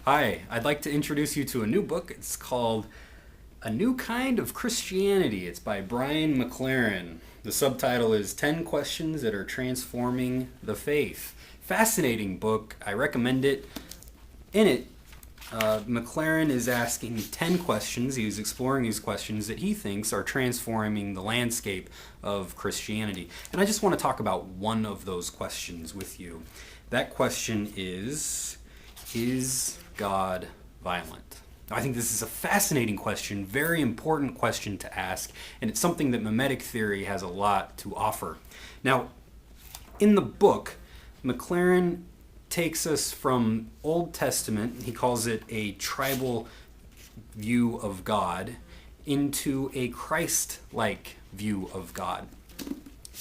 Hi, I'd like to introduce you to a new book. It's called A New Kind of Christianity. It's by Brian McLaren. The subtitle is 10 Questions That Are Transforming the Faith. Fascinating book. I recommend it. In it, McLaren is asking 10 questions. He's exploring these questions that he thinks are transforming the landscape of Christianity. And I just want to talk about one of those questions with you. That question is God violent? I think this is a fascinating question, very important question to ask, and it's something that mimetic theory has a lot to offer. Now, in the book, McLaren takes us from Old Testament, he calls it a tribal view of God, into a Christ-like view of God.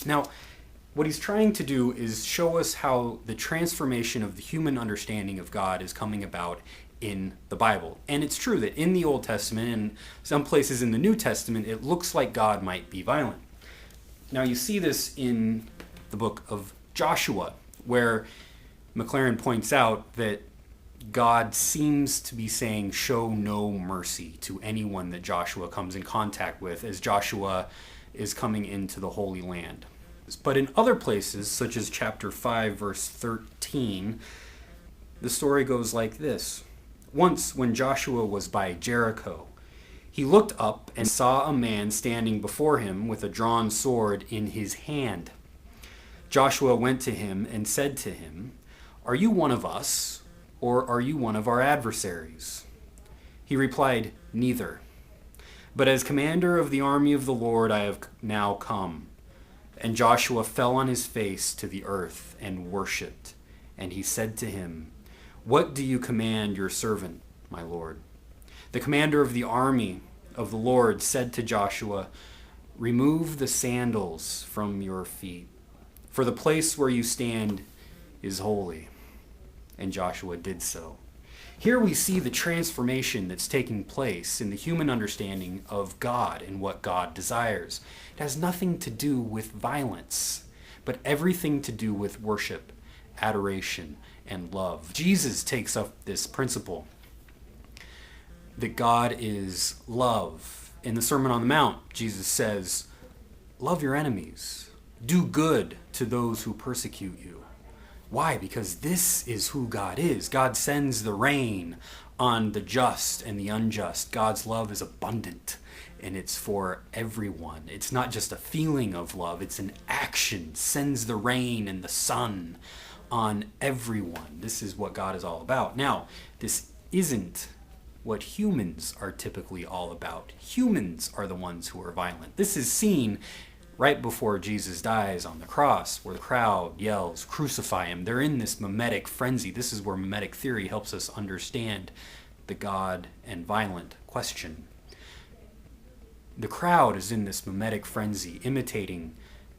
Now, what he's trying to do is show us how the transformation of the human understanding of God is coming about in the Bible. And it's true that in the Old Testament and some places in the New Testament, it looks like God might be violent. Now you see this in the book of Joshua, where McLaren points out that God seems to be saying, show no mercy to anyone that Joshua comes in contact with as Joshua is coming into the Holy Land. But in other places, such as chapter 5, verse 13, the story goes like this. Once, when Joshua was by Jericho, he looked up and saw a man standing before him with a drawn sword in his hand. Joshua went to him and said to him, "Are you one of us, or are you one of our adversaries?" He replied, "Neither. But as commander of the army of the Lord I have now come." And Joshua fell on his face to the earth and worshipped. And he said to him, "What do you command your servant, my Lord?" The commander of the army of the Lord said to Joshua, "Remove the sandals from your feet, for the place where you stand is holy." And Joshua did so. Here we see the transformation that's taking place in the human understanding of God and what God desires. It has nothing to do with violence, but everything to do with worship, adoration, and love. Jesus takes up this principle that God is love. In the Sermon on the Mount, Jesus says, "Love your enemies. Do good to those who persecute you." Why? Because this is who God is. God sends the rain on the just and the unjust. God's love is abundant, and it's for everyone. It's not just a feeling of love, it's an action. Sends the rain and the sun on everyone. This is what God is all about. Now, this isn't what humans are typically all about. Humans are the ones who are violent. This is seen right before Jesus dies on the cross, where the crowd yells, "Crucify him." They're in this mimetic frenzy. This is where mimetic theory helps us understand the God and violent question. The crowd is in this mimetic frenzy, imitating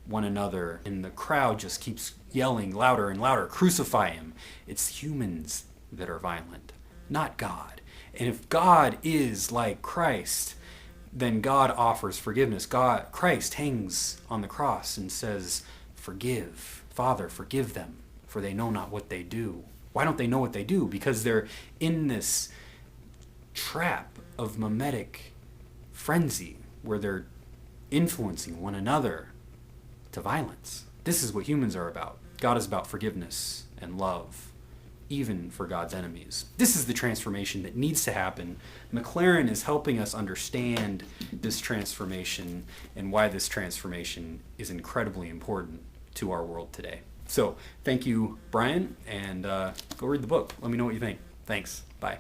one another, and the crowd just keeps yelling louder and louder, "Crucify him." It's humans that are violent, not God. And if God is like Christ, then God offers forgiveness. Christ hangs on the cross and says, "Forgive, Father, forgive them, for they know not what they do." Why don't they know what they do? Because they're in this trap of mimetic frenzy where they're influencing one another to violence. This is what humans are about. God is about forgiveness and love, even for God's enemies. This is the transformation that needs to happen. McLaren is helping us understand this transformation and why this transformation is incredibly important to our world today. So, thank you, Brian, and go read the book. Let me know what you think. Thanks. Bye.